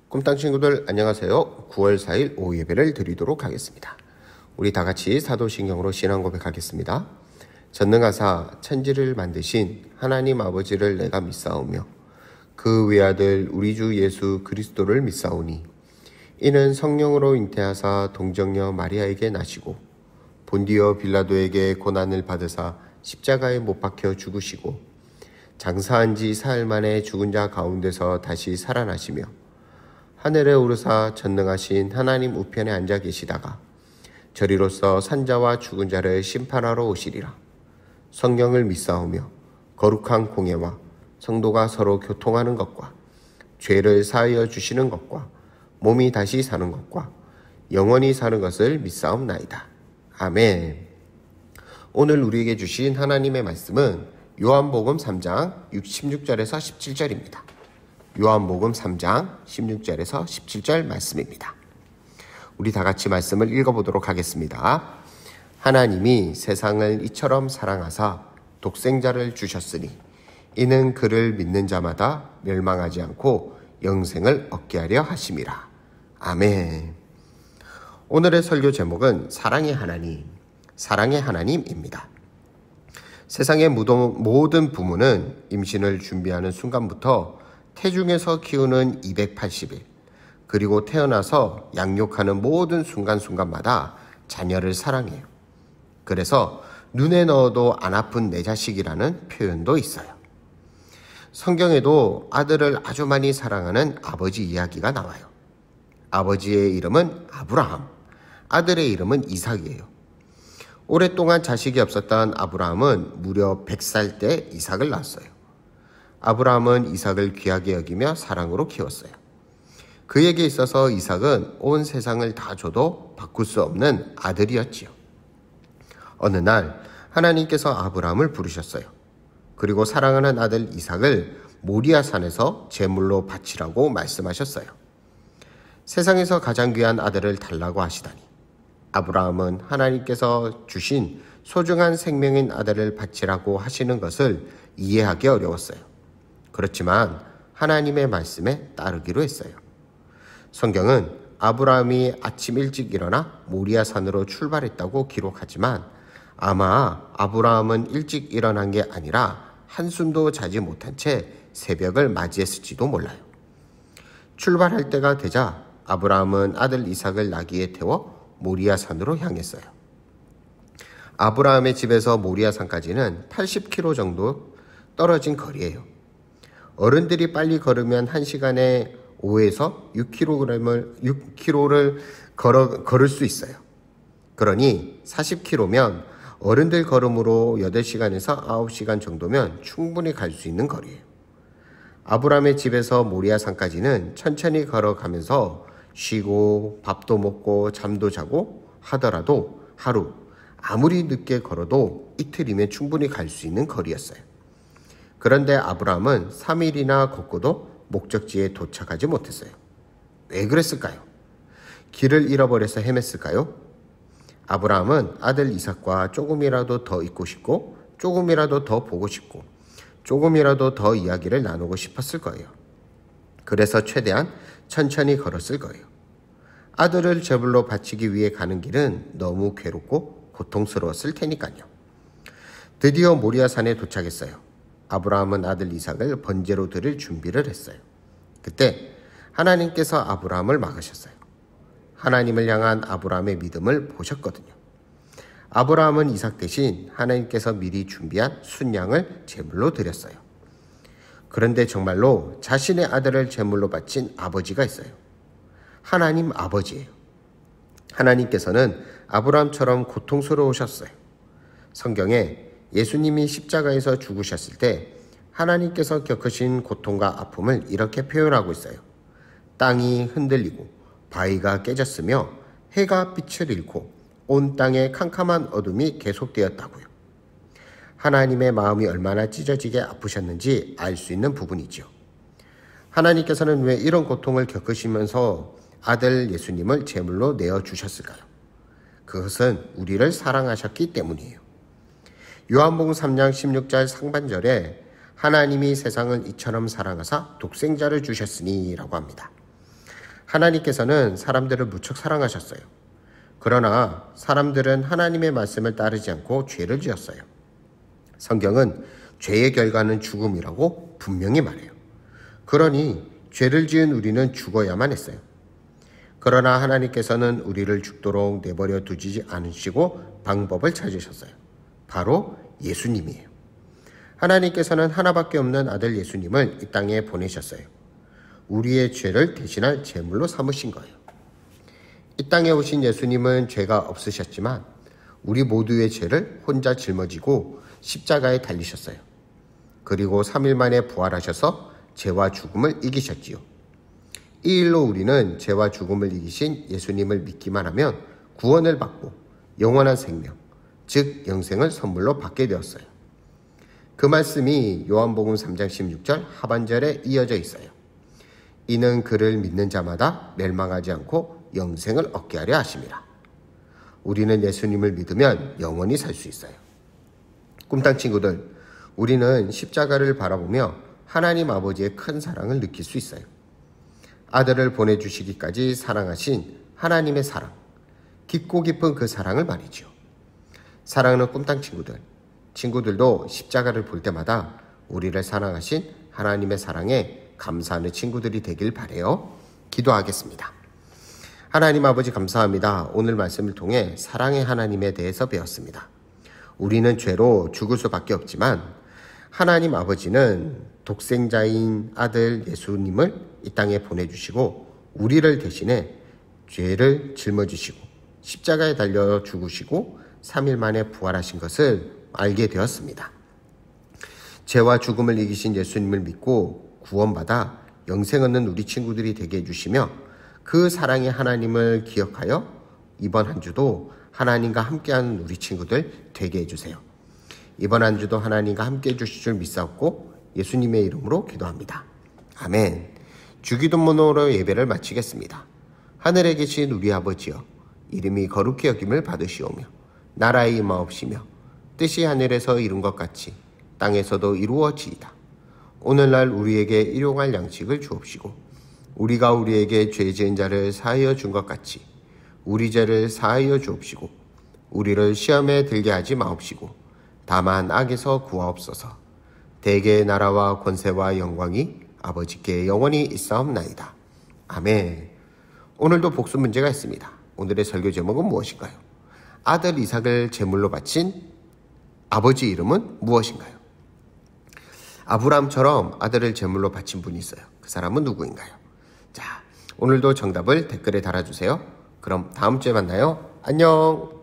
꿈땅 친구들 안녕하세요. 9월 4일 오후 예배를 드리도록 하겠습니다. 우리 다 같이 사도신경으로 신앙 고백하겠습니다. 전능하사 천지를 만드신 하나님 아버지를 내가 믿사오며 그 외아들 우리 주 예수 그리스도를 믿사오니 이는 성령으로 잉태하사 동정녀 마리아에게 나시고 본디오 빌라도에게 고난을 받으사 십자가에 못 박혀 죽으시고 장사한 지 사흘 만에 죽은 자 가운데서 다시 살아나시며 하늘에 오르사 전능하신 하나님 우편에 앉아 계시다가 저리로서 산자와 죽은 자를 심판하러 오시리라. 성경을 믿사오며 거룩한 공예와 성도가 서로 교통하는 것과 죄를 사하여 주시는 것과 몸이 다시 사는 것과 영원히 사는 것을 믿사옵나이다. 아멘. 오늘 우리에게 주신 하나님의 말씀은 요한복음 3장 16절에서 17절입니다. 요한복음 3장 16절에서 17절 말씀입니다. 우리 다 같이 말씀을 읽어보도록 하겠습니다. 하나님이 세상을 이처럼 사랑하사 독생자를 주셨으니 이는 그를 믿는 자마다 멸망하지 않고 영생을 얻게 하려 하심이라. 아멘. 오늘의 설교 제목은 사랑의 하나님입니다. 세상의 모든 부모는 임신을 준비하는 순간부터 태중에서 키우는 280일, 그리고 태어나서 양육하는 모든 순간순간마다 자녀를 사랑해요. 그래서 눈에 넣어도 안 아픈 내 자식이라는 표현도 있어요. 성경에도 아들을 아주 많이 사랑하는 아버지 이야기가 나와요. 아버지의 이름은 아브라함, 아들의 이름은 이삭이에요. 오랫동안 자식이 없었던 아브라함은 무려 100살 때 이삭을 낳았어요. 아브라함은 이삭을 귀하게 여기며 사랑으로 키웠어요. 그에게 있어서 이삭은 온 세상을 다 줘도 바꿀 수 없는 아들이었지요. 어느 날 하나님께서 아브라함을 부르셨어요. 그리고 사랑하는 아들 이삭을 모리아 산에서 제물로 바치라고 말씀하셨어요. 세상에서 가장 귀한 아들을 달라고 하시다니 아브라함은 하나님께서 주신 소중한 생명인 아들을 바치라고 하시는 것을 이해하기 어려웠어요. 그렇지만 하나님의 말씀에 따르기로 했어요. 성경은 아브라함이 아침 일찍 일어나 모리아 산으로 출발했다고 기록하지만 아마 아브라함은 일찍 일어난 게 아니라 한숨도 자지 못한 채 새벽을 맞이했을지도 몰라요. 출발할 때가 되자 아브라함은 아들 이삭을 나귀에 태워 모리아 산으로 향했어요. 아브라함의 집에서 모리아 산까지는 80km 정도 떨어진 거리예요. 어른들이 빨리 걸으면 1시간에 5에서 6km를 걸을 수 있어요. 그러니 40km면 어른들 걸음으로 8시간에서 9시간 정도면 충분히 갈 수 있는 거리예요. 아브라함의 집에서 모리아 산까지는 천천히 걸어가면서 쉬고 밥도 먹고 잠도 자고 하더라도 하루, 아무리 늦게 걸어도 이틀이면 충분히 갈 수 있는 거리였어요. 그런데 아브라함은 3일이나 걷고도 목적지에 도착하지 못했어요. 왜 그랬을까요? 길을 잃어버려서 헤맸을까요? 아브라함은 아들 이삭과 조금이라도 더 있고 싶고 조금이라도 더 보고 싶고 조금이라도 더 이야기를 나누고 싶었을 거예요. 그래서 최대한 천천히 걸었을 거예요. 아들을 제물로 바치기 위해 가는 길은 너무 괴롭고 고통스러웠을 테니까요. 드디어 모리아 산에 도착했어요. 아브라함은 아들 이삭을 번제로 드릴 준비를 했어요. 그때 하나님께서 아브라함을 막으셨어요. 하나님을 향한 아브라함의 믿음을 보셨거든요. 아브라함은 이삭 대신 하나님께서 미리 준비한 순양을 제물로 드렸어요. 그런데 정말로 자신의 아들을 제물로 바친 아버지가 있어요. 하나님 아버지예요. 하나님께서는 아브라함처럼 고통스러우셨어요. 성경에 예수님이 십자가에서 죽으셨을 때 하나님께서 겪으신 고통과 아픔을 이렇게 표현하고 있어요. 땅이 흔들리고 바위가 깨졌으며 해가 빛을 잃고 온 땅에 캄캄한 어둠이 계속되었다고요. 하나님의 마음이 얼마나 찢어지게 아프셨는지 알 수 있는 부분이죠. 하나님께서는 왜 이런 고통을 겪으시면서 아들 예수님을 제물로 내어주셨을까요? 그것은 우리를 사랑하셨기 때문이에요. 요한복음 3장 16절 상반절에 하나님이 세상을 이처럼 사랑하사 독생자를 주셨으니 라고 합니다. 하나님께서는 사람들을 무척 사랑하셨어요. 그러나 사람들은 하나님의 말씀을 따르지 않고 죄를 지었어요. 성경은 죄의 결과는 죽음이라고 분명히 말해요. 그러니 죄를 지은 우리는 죽어야만 했어요. 그러나 하나님께서는 우리를 죽도록 내버려 두지 않으시고 방법을 찾으셨어요. 바로 예수님이에요. 하나님께서는 하나밖에 없는 아들 예수님을 이 땅에 보내셨어요. 우리의 죄를 대신할 제물로 삼으신 거예요. 이 땅에 오신 예수님은 죄가 없으셨지만 우리 모두의 죄를 혼자 짊어지고 십자가에 달리셨어요. 그리고 3일 만에 부활하셔서 죄와 죽음을 이기셨지요. 이 일로 우리는 죄와 죽음을 이기신 예수님을 믿기만 하면 구원을 받고 영원한 생명, 즉 영생을 선물로 받게 되었어요. 그 말씀이 요한복음 3장 16절 하반절에 이어져 있어요. 이는 그를 믿는 자마다 멸망하지 않고 영생을 얻게 하려 하심이라. 우리는 예수님을 믿으면 영원히 살 수 있어요. 꿈땅 친구들, 우리는 십자가를 바라보며 하나님 아버지의 큰 사랑을 느낄 수 있어요. 아들을 보내주시기까지 사랑하신 하나님의 사랑, 깊고 깊은 그 사랑을 말이죠. 사랑하는 꿈땅 친구들도 십자가를 볼 때마다 우리를 사랑하신 하나님의 사랑에 감사하는 친구들이 되길 바라요. 기도하겠습니다. 하나님 아버지 감사합니다. 오늘 말씀을 통해 사랑의 하나님에 대해서 배웠습니다. 우리는 죄로 죽을 수밖에 없지만 하나님 아버지는 독생자인 아들 예수님을 이 땅에 보내주시고 우리를 대신해 죄를 짊어지시고 십자가에 달려 죽으시고 3일 만에 부활하신 것을 알게 되었습니다. 죄와 죽음을 이기신 예수님을 믿고 구원받아 영생 얻는 우리 친구들이 되게 해주시며 그 사랑의 하나님을 기억하여 이번 한 주도 하나님과 함께하는 우리 친구들 되게 해주세요. 이번 한 주도 하나님과 함께 해주실 줄 믿사옵고 예수님의 이름으로 기도합니다. 아멘. 주기도문으로 예배를 마치겠습니다. 하늘에 계신 우리 아버지여, 이름이 거룩히 여김을 받으시오며 나라의 임하옵시며 뜻이 하늘에서 이룬 것 같이 땅에서도 이루어지이다. 오늘날 우리에게 일용할 양식을 주옵시고 우리가 우리에게 죄 지은 자를 사하여 준 것 같이 우리 죄를 사하여 주옵시고 우리를 시험에 들게 하지 마옵시고 다만 악에서 구하옵소서. 대개의 나라와 권세와 영광이 아버지께 영원히 있사옵나이다. 아멘. 오늘도 복수 문제가 있습니다. 오늘의 설교 제목은 무엇인가요? 아들 이삭을 제물로 바친 아버지 이름은 무엇인가요? 아브라함처럼 아들을 제물로 바친 분이 있어요. 그 사람은 누구인가요? 자, 오늘도 정답을 댓글에 달아주세요. 그럼 다음 주에 만나요. 안녕.